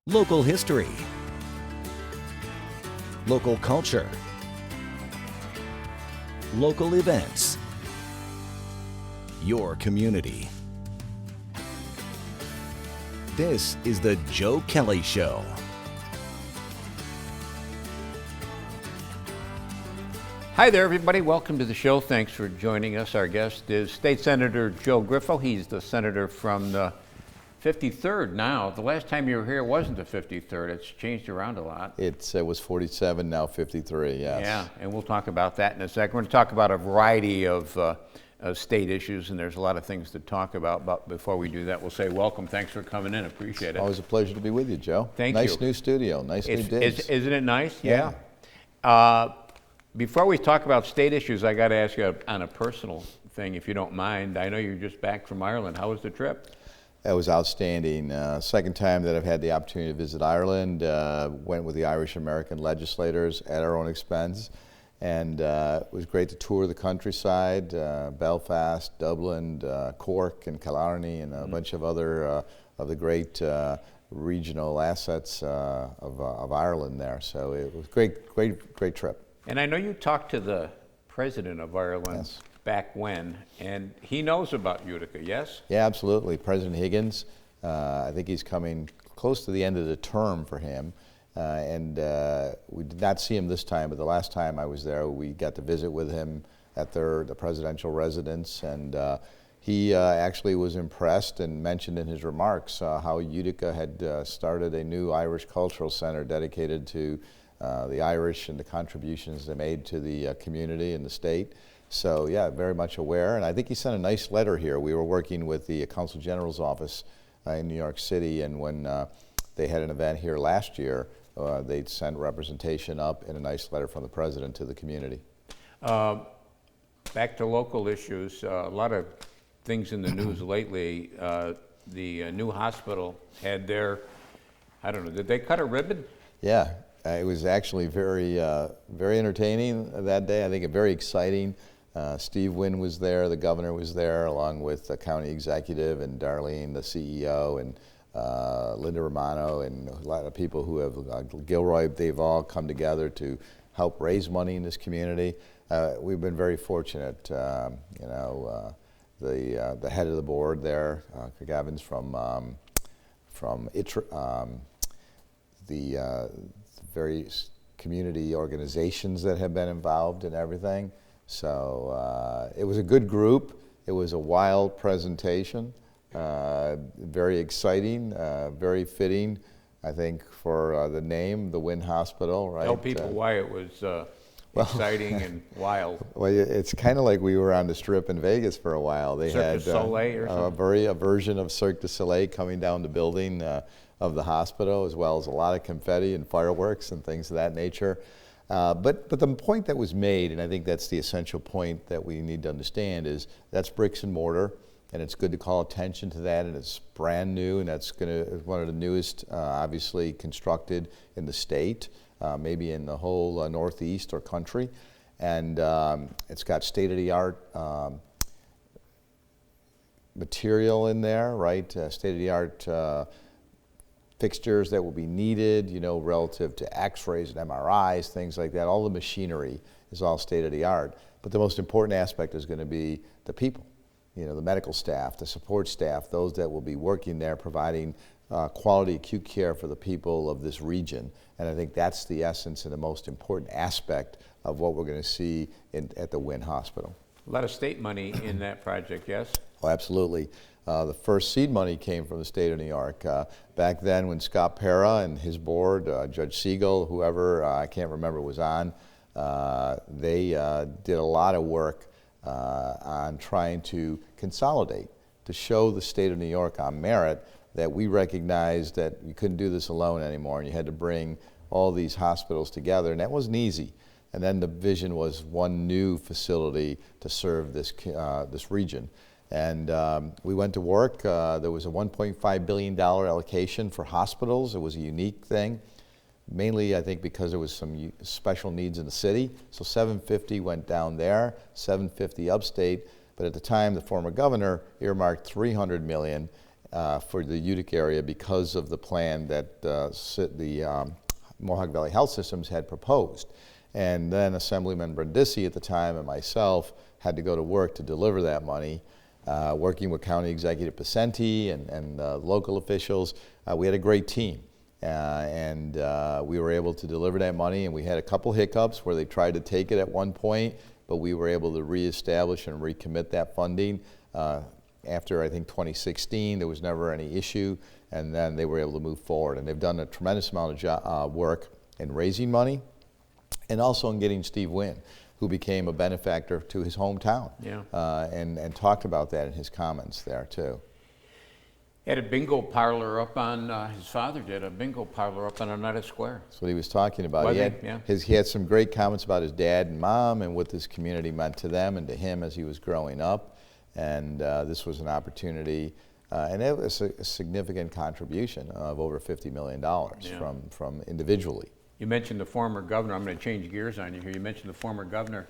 Local history, local culture, local events, your community. This is the Joe Kelly Show. Hi there, everybody. Welcome to the show. Thanks for joining us. Our guest is State Senator Joe Griffo. He's the senator from the 53rd now. The last time you were here wasn't the 53rd. It's changed around a lot. It was 47, now 53, yes. Yeah, and we'll talk about that in a second. We're going to talk about a variety of state issues, and there's a lot of things to talk about. But before we do that, we'll say welcome. Thanks for coming in. Appreciate it. Always a pleasure to be with you, Joe. Thank you. Nice new studio, nice new digs. Isn't it nice? Yeah. Before we talk about state issues, I got to ask you on a personal thing, if you don't mind. I know you're just back from Ireland. How was the trip? That was outstanding. Second time that I've had the opportunity to visit Ireland. Went with the Irish American legislators at our own expense. And it was great to tour the countryside, Belfast, Dublin, Cork, and Killarney, and a bunch of other of the great regional assets of Ireland there. So it was great trip. And I know you talked to the president of Ireland. Yes. Back when, and he knows about UTICA, yes? Yeah, absolutely. President Higgins, I think he's coming close to the end of the term for him, and we did not see him this time, but the last time I was there, we got to visit with him at the presidential residence, and he actually was impressed and mentioned in his remarks how UTICA had started a new Irish cultural center dedicated to the Irish and the contributions they made to the community and the state. So yeah, very much aware, and I think he sent a nice letter here. We were working with the Consul General's office in New York City, and when they had an event here last year, they'd sent representation up in a nice letter from the president to the community. Back to local issues, a lot of things in the news lately. The new hospital had their, I don't know, did they cut a ribbon? Yeah. It was actually very entertaining that day. I think very exciting. Steve Wynn was there, the governor was there, along with the county executive and Darlene, the CEO, and Linda Romano, and a lot of people who have, Gilroy, they've all come together to help raise money in this community. We've been very fortunate. The head of the board there, Craig Evans from the various community organizations that have been involved in everything. So it was a good group. It was a wild presentation, very exciting, very fitting, I think, for the name, the Wynn Hospital, right? Tell people why it was exciting and wild. Well, it's kind of like we were on the Strip in Vegas for a while. They Cirque du Soleil or something? A version of Cirque du Soleil coming down the building of the hospital, as well as a lot of confetti and fireworks and things of that nature. But the point that was made, and I think that's the essential point that we need to understand, is that's bricks and mortar, and it's good to call attention to that, and it's brand new, and that's one of the newest, obviously, constructed in the state, maybe in the whole Northeast or country. And it's got state-of-the-art material in there, right? State-of-the-art fixtures that will be needed, relative to x-rays and MRIs, things like that. All the machinery is all state-of-the-art. But the most important aspect is going to be the people, the medical staff, the support staff, those that will be working there providing quality acute care for the people of this region. And I think that's the essence and the most important aspect of what we're going to see at the Wynn Hospital. A lot of state money in that project, yes? Oh, absolutely. The first seed money came from the state of New York. Back then when Scott Pera and his board, Judge Siegel, whoever, I can't remember, was on, they did a lot of work on trying to consolidate, to show the state of New York on merit that we recognized that you couldn't do this alone anymore, and you had to bring all these hospitals together, and that wasn't easy. And then the vision was one new facility to serve this region. And we went to work. There was a $1.5 billion allocation for hospitals. It was a unique thing, mainly I think because there was some special needs in the city. So 750 went down there, 750 upstate. But at the time, the former governor earmarked $300 million, for the Utica area because of the plan that the Mohawk Valley Health Systems had proposed. And then Assemblyman Brindisi at the time and myself had to go to work to deliver that money, working with County Executive Pacenti and local officials. We had a great team. And we were able to deliver that money, and we had a couple hiccups where they tried to take it at one point, but we were able to reestablish and recommit that funding. After, I think, 2016, there was never any issue, and then they were able to move forward. And they've done a tremendous amount of work in raising money and also in getting Steve Wynn, who became a benefactor to his hometown, and talked about that in his comments there, too. He had a bingo parlor up on, his father did, a bingo parlor up on Oneida Square. That's what he was talking about. He had some great comments about his dad and mom and what this community meant to them and to him as he was growing up. And this was an opportunity, and it was a significant contribution of over $50 million from individually. You mentioned the former governor. I'm going to change gears on you here. You mentioned the former governor.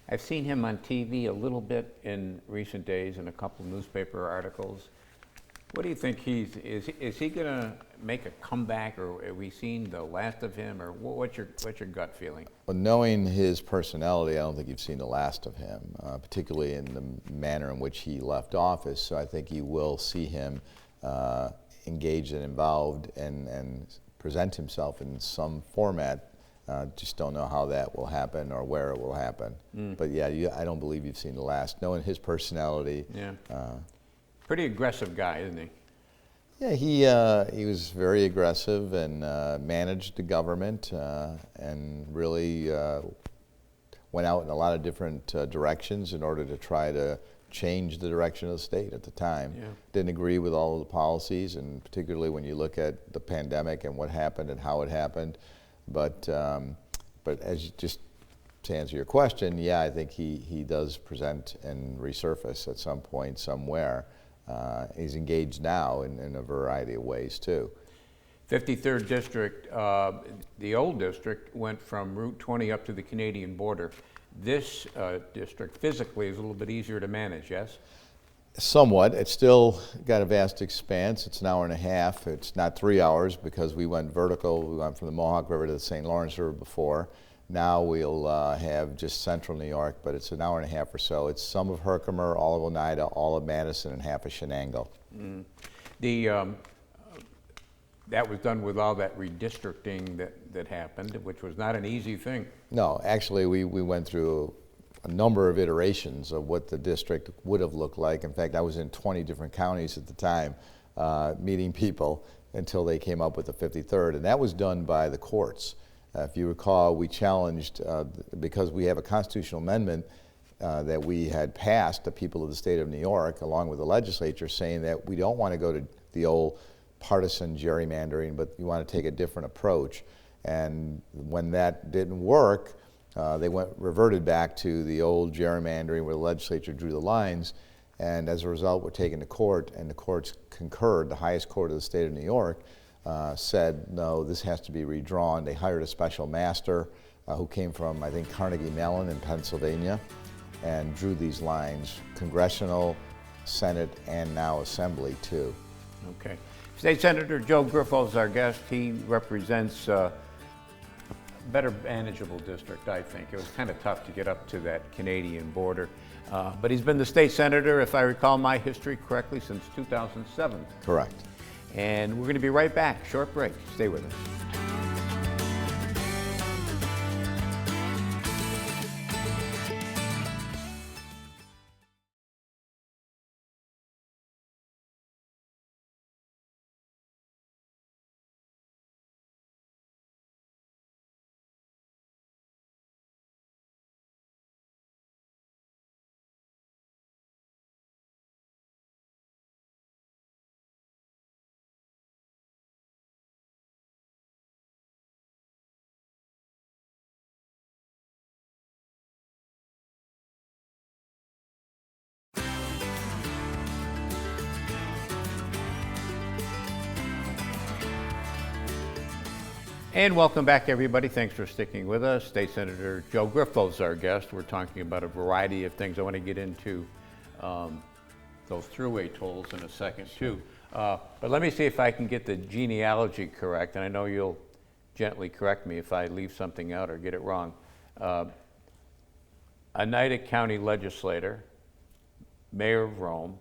I've seen him on TV a little bit in recent days in a couple of newspaper articles. What do you think is he going to make a comeback, or have we seen the last of him, or what's your gut feeling? Well, knowing his personality, I don't think you've seen the last of him, particularly in the manner in which he left office. So I think you will see him engaged and involved and present himself in some format. Just don't know how that will happen or where it will happen. But yeah, I don't believe you've seen the last. Knowing his personality. Yeah. Pretty aggressive guy, isn't he? Yeah, he was very aggressive and managed the government and really went out in a lot of different directions in order to try to change the direction of the state at the time. Didn't agree with all of the policies, and particularly when you look at the pandemic and what happened and how it happened. But as you just to answer your question, yeah, I think he does present and resurface at some point somewhere. He's engaged now in a variety of ways too. 53rd District, the old district, went from Route 20 up to the Canadian border. This district physically is a little bit easier to manage, yes? Somewhat. It's still got a vast expanse. It's an hour and a half. It's not 3 hours because we went vertical. We went from the Mohawk River to the St. Lawrence River before. Now we'll have just central New York, but it's an hour and a half or so. It's some of Herkimer, all of Oneida, all of Madison, and half of Shenango. That was done with all that redistricting that happened, which was not an easy thing. No, actually we went through a number of iterations of what the district would have looked like. In fact, I was in 20 different counties at the time meeting people until they came up with the 53rd, and that was done by the courts. If you recall, we challenged, because we have a constitutional amendment that we had passed, the people of the state of New York, along with the legislature, saying that we don't want to go to the old partisan gerrymandering, but you want to take a different approach. And when that didn't work, they reverted back to the old gerrymandering where the legislature drew the lines, and as a result, we're taken to court, and the courts concurred. The highest court of the state of New York said, no, this has to be redrawn. They hired a special master who came from, I think, Carnegie Mellon in Pennsylvania, and drew these lines, congressional, Senate, and now Assembly, too. Okay. State Senator Joe Griffo is our guest. He represents a better manageable district, I think. It was kind of tough to get up to that Canadian border. But he's been the state senator, if I recall my history correctly, since 2007. Correct. And we're going to be right back. Short break. Stay with us. And welcome back, everybody. Thanks for sticking with us. State Senator Joe Griffo is our guest. We're talking about a variety of things. I want to get into those throughway tolls in a second too. But let me see if I can get the genealogy correct, and I know you'll gently correct me if I leave something out or get it wrong. Oneida County legislator, mayor of Rome,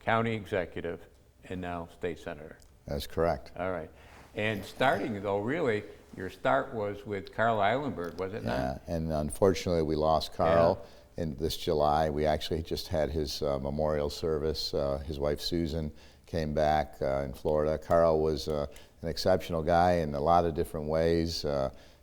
county executive, and now state senator. That's correct. All right. And starting though, really, your start was with Carl Eilenberg, was it not? Yeah, and unfortunately we lost Carl in this July. We actually just had his memorial service. His wife Susan came back in Florida. Carl was an exceptional guy in a lot of different ways.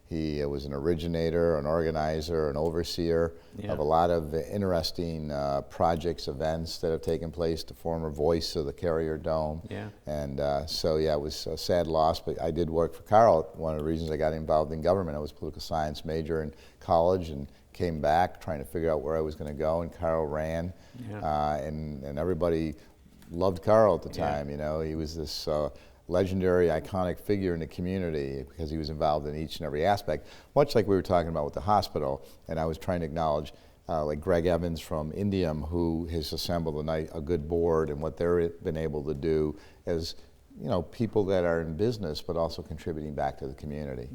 He was an originator, an organizer, an overseer of a lot of interesting projects, events that have taken place, the former voice of the Carrier Dome. And so, yeah, it was a sad loss, but I did work for Carl. One of the reasons I got involved in government, I was a political science major in college and came back trying to figure out where I was going to go, and Carl ran. And everybody loved Carl at the time. You know, he was this legendary, iconic figure in the community because he was involved in each and every aspect, much like we were talking about with the hospital. And I was trying to acknowledge like Greg Evans from Indium, who has assembled a good board, and what they've been able to do as, you know, people that are in business but also contributing back to the community.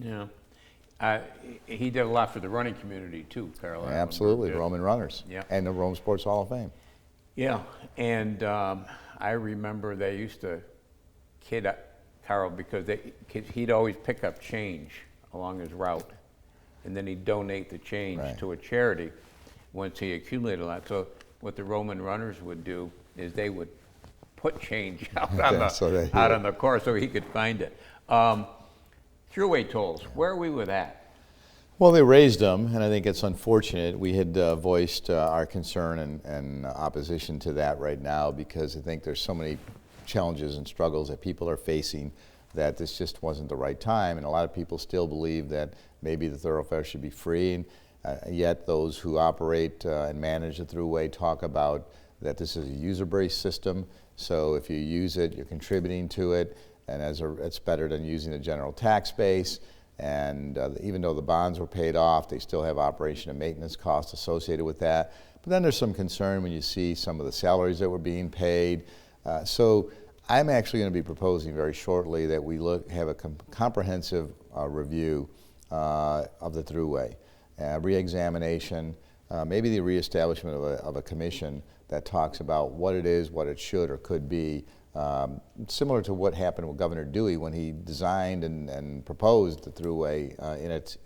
He did a lot for the running community too, Carl. Absolutely, Roman runners, and the Rome Sports Hall of Fame. And I remember they used to kid Carl because he'd always pick up change along his route, and then he'd donate the change to a charity once he accumulated a lot. So what the Roman runners would do is they would put change out on the course so he could find it. Throughway tolls, where are we with that? Well, they raised them, and I think it's unfortunate. We had voiced our concern and opposition to that right now because I think there's so many challenges and struggles that people are facing that this just wasn't the right time. And a lot of people still believe that maybe the thoroughfare should be free, and yet those who operate and manage the throughway talk about that this is a user-based system. So if you use it, you're contributing to it, and it's better than using the general tax base. And even though the bonds were paid off, they still have operation and maintenance costs associated with that. But then there's some concern when you see some of the salaries that were being paid. So I'm actually going to be proposing very shortly that we have a comprehensive review of the throughway, re-examination, maybe the reestablishment of a commission that talks about what it is, what it should or could be, similar to what happened with Governor Dewey when he designed and proposed the throughway in its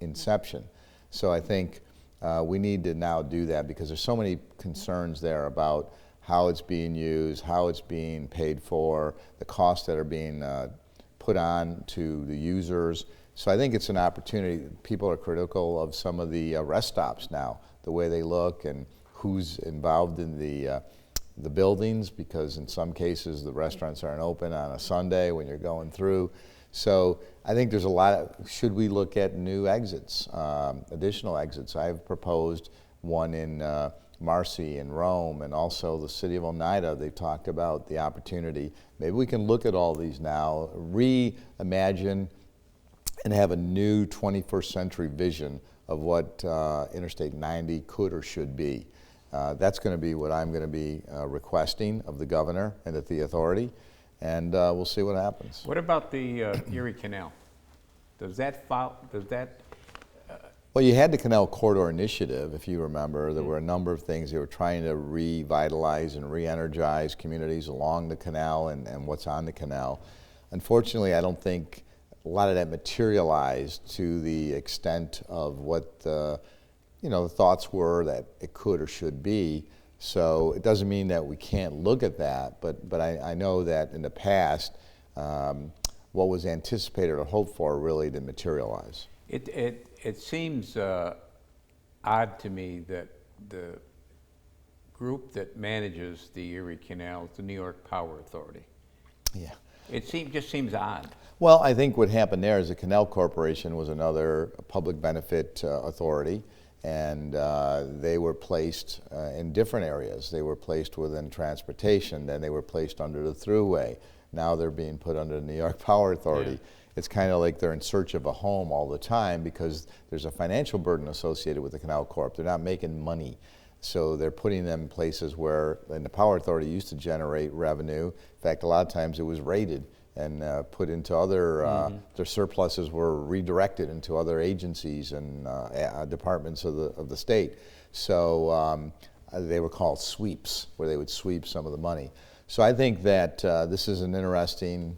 inception. So I think we need to now do that because there's so many concerns there about how it's being used, how it's being paid for, the costs that are being put on to the users. So I think it's an opportunity. People are critical of some of the rest stops now, the way they look and who's involved in the buildings, because in some cases the restaurants aren't open on a Sunday when you're going through. So I think there's a lot of, should we look at new exits, additional exits? I've proposed one in Marcy and Rome, and also the city of Oneida. They've talked about the opportunity. Maybe we can look at all these now, reimagine, and have a new 21st century vision of what Interstate 90 could or should be. That's going to be what I'm going to be requesting of the governor and at the authority, and we'll see what happens. What about the Erie Canal? Does that follow? Well, you had the Canal Corridor Initiative, if you remember. There were a number of things they were trying to revitalize and re-energize communities along the canal and what's on the canal. Unfortunately, I don't think a lot of that materialized to the extent of what the thoughts were that it could or should be. So it doesn't mean that we can't look at that, but I know that in the past, what was anticipated or hoped for really didn't materialize. It seems odd to me that the group that manages the Erie Canal is the New York Power Authority. Yeah. It just seems odd. Well, I think what happened there is the Canal Corporation was another public benefit authority, and they were placed in different areas. They were placed within transportation, then they were placed under the thruway. Now they're being put under the New York Power Authority. Yeah. It's kind of like they're in search of a home all the time because there's a financial burden associated with the Canal Corp. They're not making money. So they're putting them in places where, and the Power Authority used to generate revenue. In fact, a lot of times it was raided and put into other, their surpluses were redirected into other agencies and departments of the state. So they were called sweeps, where they would sweep some of the money. So I think that this is an interesting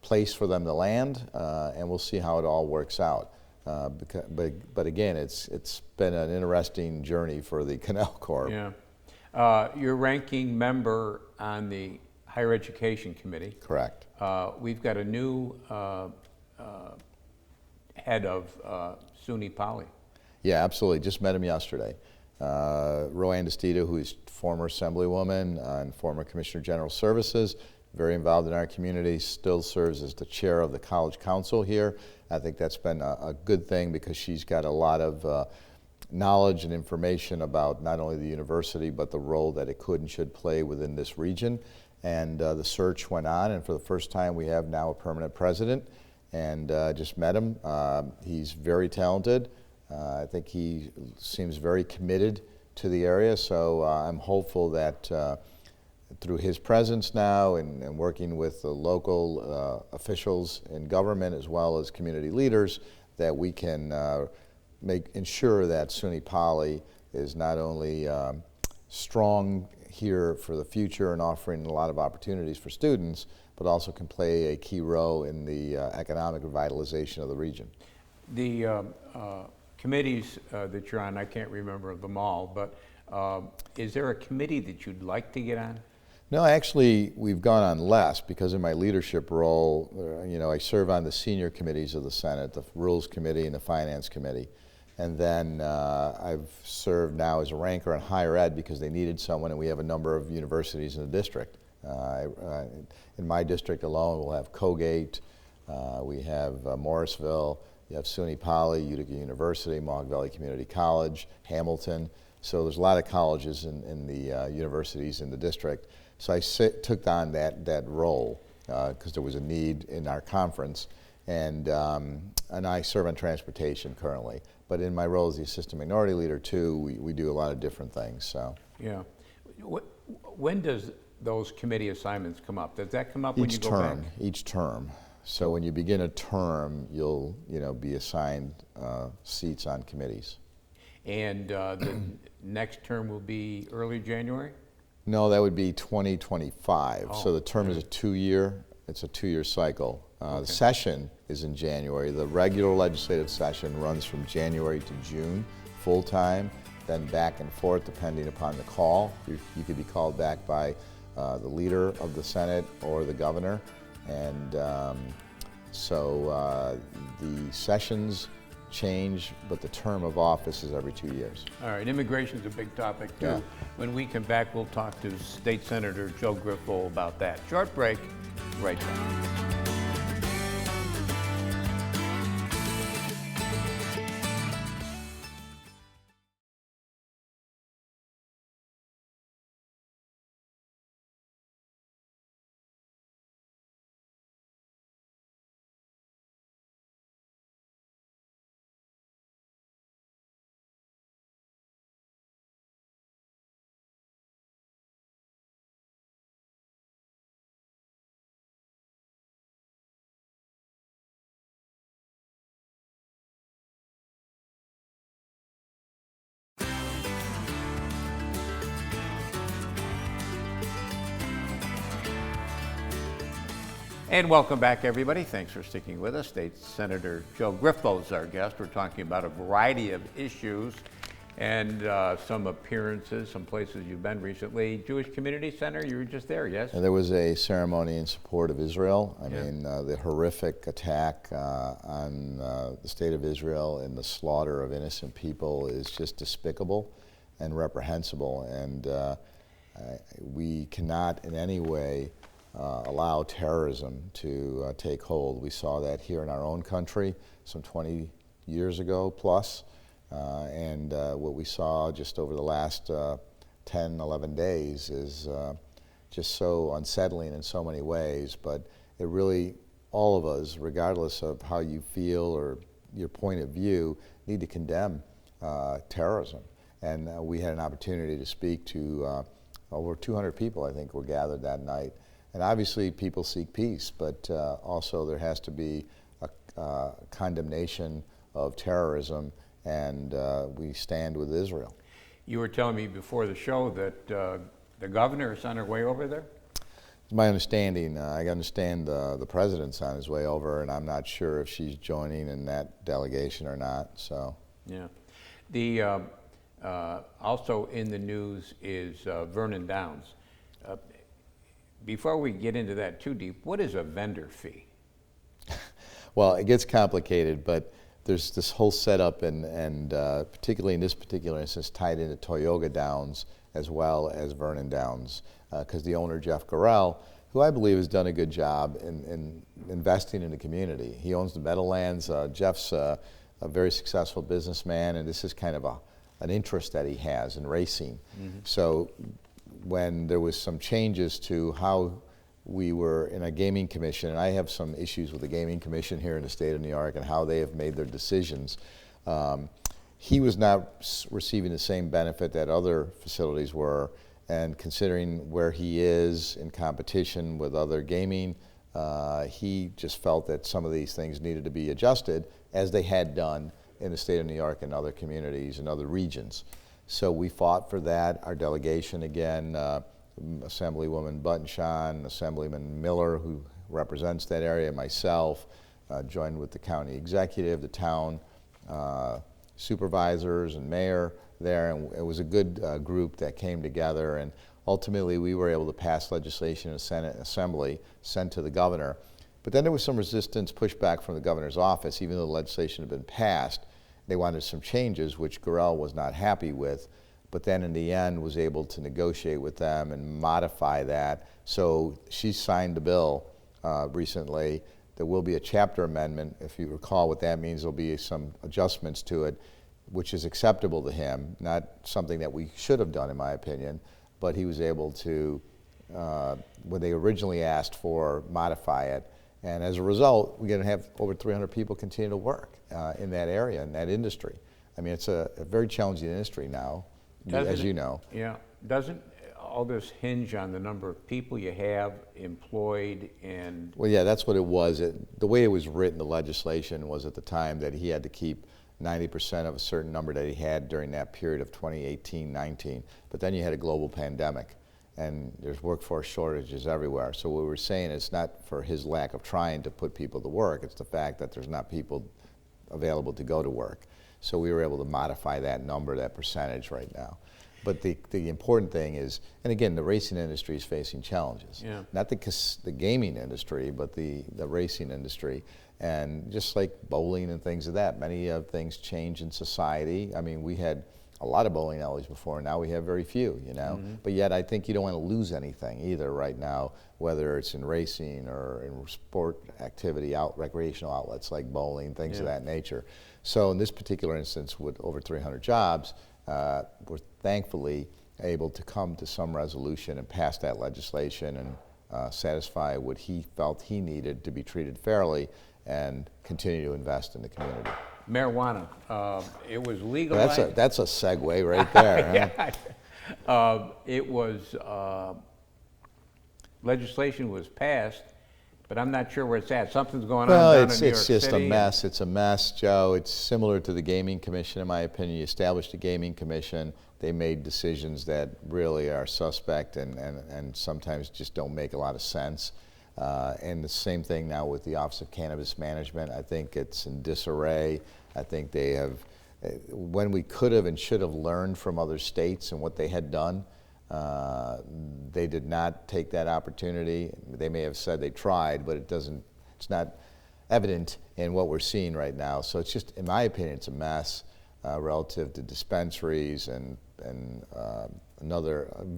place for them to land, and we'll see how it all works out. But again, it's been an interesting journey for the Canal Corp. Yeah. You're ranking member on the Higher Education Committee. Correct. We've got a new head of SUNY Poly. Yeah, absolutely. Just met him yesterday. Roanne DeStita, who is former Assemblywoman and former Commissioner of General Services, very involved in our community, still serves as the chair of the College Council here. I think that's been a good thing because she's got a lot of knowledge and information about not only the university, but the role that it could and should play within this region. And the search went on, and for the first time we have now a permanent president, and just met him. He's very talented. I think he seems very committed to the area, so I'm hopeful that through his presence now and working with the local officials in government as well as community leaders, that we can ensure that SUNY Poly is not only strong here for the future and offering a lot of opportunities for students, but also can play a key role in the economic revitalization of the region. The committees that you're on, I can't remember them all, but is there a committee that you'd like to get on? No, actually, we've gone on less because in my leadership role, I serve on the senior committees of the Senate, the Rules Committee and the Finance Committee. And then I've served now as a ranker on higher ed because they needed someone, and we have a number of universities in the district. In my district alone, we'll have Colgate, we have Morrisville, you have SUNY Poly, Utica University, Mohawk Valley Community College, Hamilton. So there's a lot of colleges in the universities in the district. So I took on that role because there was a need in our conference, and I serve on transportation currently. But in my role as the assistant minority leader too, we do a lot of different things. So yeah, when does those committee assignments come up? Does that come up when you go back? Each term. So when you begin a term, you'll be assigned seats on committees. And the next term will be early January? No, that would be 2025. Oh, so the term is a 2-year. It's a 2-year cycle. The session is in January. The regular legislative session runs from January to June, full time, then back and forth depending upon the call. You could be called back by the leader of the Senate or the governor. And so the sessions change, but the term of office is every 2 years. All right, immigration is a big topic too. Yeah. When we come back, we'll talk to State Senator Joe Griffo about that. Short break, right back. And welcome back, everybody. Thanks for sticking with us. State Senator Joe Griffo is our guest. We're talking about a variety of issues and some appearances, some places you've been recently. Jewish Community Center, you were just there, yes? And there was a ceremony in support of Israel. I mean, the horrific attack on the state of Israel and the slaughter of innocent people is just despicable and reprehensible. And we cannot in any way allow terrorism to take hold. We saw that here in our own country some 20 years ago plus, and what we saw just over the last 10, 11 days is just so unsettling in so many ways, but it really, all of us, regardless of how you feel or your point of view, need to condemn terrorism. and we had an opportunity to speak to over 200 people, I think, were gathered that night. And obviously people seek peace, but also there has to be a condemnation of terrorism, and we stand with Israel. You were telling me before the show that the governor is on her way over there? It's my understanding. I understand the president's on his way over, and I'm not sure if she's joining in that delegation or not. So. Yeah. The also in the news is Vernon Downs. Before we get into that too deep, what is a vendor fee? Well, it gets complicated, but there's this whole setup, and particularly in this particular instance, tied into Toyoga Downs as well as Vernon Downs, because the owner, Jeff Gorell, who I believe has done a good job in investing in the community. He owns the Meadowlands. Jeff's a very successful businessman, and this is kind of an interest that he has in racing. Mm-hmm. So when there was some changes to how we were in a gaming commission, and I have some issues with the gaming commission here in the state of New York and how they have made their decisions, he was not receiving the same benefit that other facilities were, and considering where he is in competition with other gaming, he just felt that some of these things needed to be adjusted, as they had done in the state of New York and other communities and other regions. So we fought for that. Our delegation, again, Assemblywoman Buttonshaw, Assemblyman Miller, who represents that area, myself, joined with the county executive, the town supervisors and mayor there, and it was a good group that came together, and ultimately we were able to pass legislation in the Senate and Assembly, sent to the governor. But then there was some resistance, pushback from the governor's office, even though the legislation had been passed. They wanted some changes, which Gorell was not happy with, but then in the end was able to negotiate with them and modify that. So she signed the bill recently. There will be a chapter amendment. If you recall what that means, there'll be some adjustments to it, which is acceptable to him, not something that we should have done, in my opinion, but he was able to, when they originally asked for, modify it. And as a result, we're going to have over 300 people continue to work in that area, in that industry. I mean, it's a very challenging industry now, as you know. Yeah. Doesn't all this hinge on the number of people you have employed and... Well, yeah, that's what it was. The way it was written, the legislation was at the time that he had to keep 90% of a certain number that he had during that period of 2018-19. But then you had a global pandemic, and there's workforce shortages everywhere. So what we're saying is not for his lack of trying to put people to work, it's the fact that there's not people available to go to work. So we were able to modify that number, that percentage right now. But the important thing is, and again, the racing industry is facing challenges. Yeah. Not the gaming industry, but the racing industry. And just like bowling and things of that, many things change in society. I mean, we had a lot of bowling alleys before, now we have very few, you know. Mm-hmm. But yet I think you don't want to lose anything either right now, whether it's in racing or in sport activity, recreational outlets like bowling, things of that nature. So in this particular instance, with over 300 jobs, we're thankfully able to come to some resolution and pass that legislation and satisfy what he felt he needed to be treated fairly and continue to invest in the community. Marijuana, it was legalized. That's a segue right there. Huh? It was, legislation was passed, but I'm not sure where it's at. Something's going on down in New York City. Well, it's just a mess. It's a mess, Joe. It's similar to the Gaming Commission, in my opinion. You established a Gaming Commission. They made decisions that really are suspect and sometimes just don't make a lot of sense. And the same thing now with the Office of Cannabis Management. I think it's in disarray. I think they have, when we could have and should have learned from other states and what they had done, they did not take that opportunity. They may have said they tried, but it's not evident in what we're seeing right now. So it's just, in my opinion, it's a mess relative to dispensaries and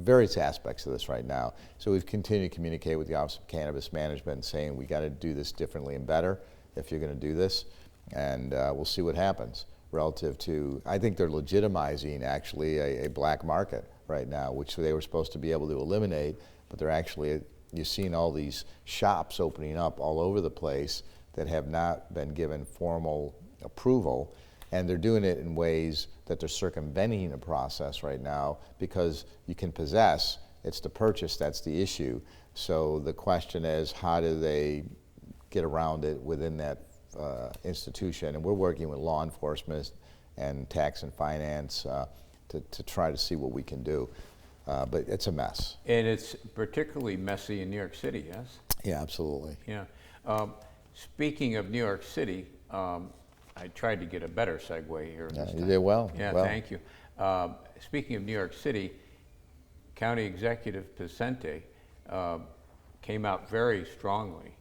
various aspects of this right now. So we've continued to communicate with the Office of Cannabis Management saying we got to do this differently and better if you're going to do this, and we'll see what happens relative to, I think they're legitimizing actually a black market right now, which they were supposed to be able to eliminate, but they're actually, you've seen all these shops opening up all over the place that have not been given formal approval. And they're doing it in ways that they're circumventing a process right now because you can possess, it's the purchase that's the issue. So the question is, how do they get around it within that institution? And we're working with law enforcement and tax and finance to try to see what we can do. But it's a mess. And it's particularly messy in New York City, yes? Yeah, absolutely. Yeah. Speaking of New York City, I tried to get a better segue here this time. You did well. Yeah, well. thank you. Speaking of New York City, County Executive Picente came out very strongly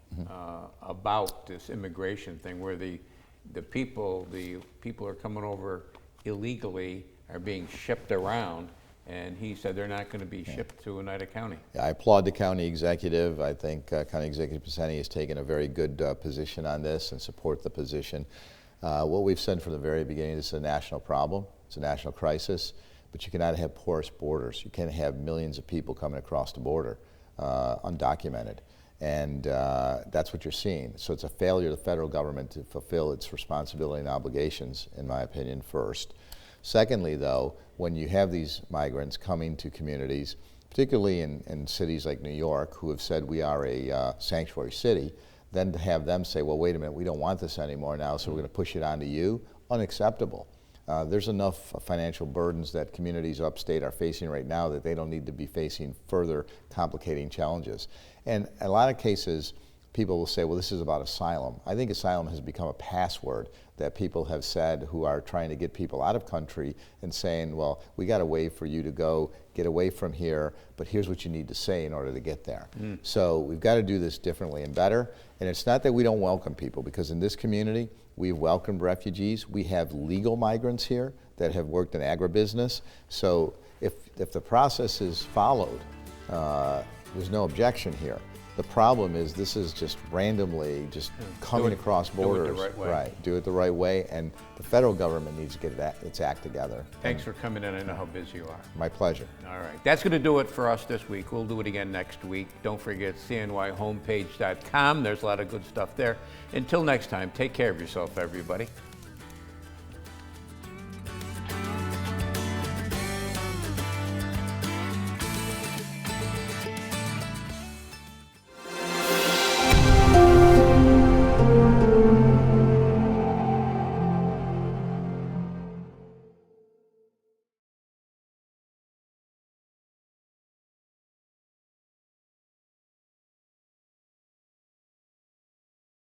about this immigration thing, where the people are coming over illegally, are being shipped around, and he said they're not going to be shipped to Oneida County. Yeah, I applaud the county executive. I think County Executive Picente has taken a very good position on this and support the position. What we've said from the very beginning, this is a national problem. It's a national crisis, but you cannot have porous borders. You can't have millions of people coming across the border undocumented. And that's what you're seeing. So it's a failure of the federal government to fulfill its responsibility and obligations, in my opinion, first. Secondly, though, when you have these migrants coming to communities, particularly in cities like New York, who have said we are a sanctuary city, then to have them say, well, wait a minute, we don't want this anymore now, so we're going to push it onto you, unacceptable. There's enough financial burdens that communities upstate are facing right now that they don't need to be facing further complicating challenges. And in a lot of cases, people will say, well, this is about asylum. I think asylum has become a password that people have said who are trying to get people out of country and saying, well, we got a way for you to go get away from here, but here's what you need to say in order to get there. So we've got to do this differently and better. And it's not that we don't welcome people, because in this community, we've welcomed refugees. We have legal migrants here that have worked in agribusiness. So if the process is followed, there's no objection here. The problem is this is just randomly just coming across borders. Do it the right way. Right, do it the right way, and the federal government needs to get its act together. Thanks for coming in. I know how busy you are. My pleasure. All right. That's going to do it for us this week. We'll do it again next week. Don't forget cnyhomepage.com. There's a lot of good stuff there. Until next time, take care of yourself, everybody.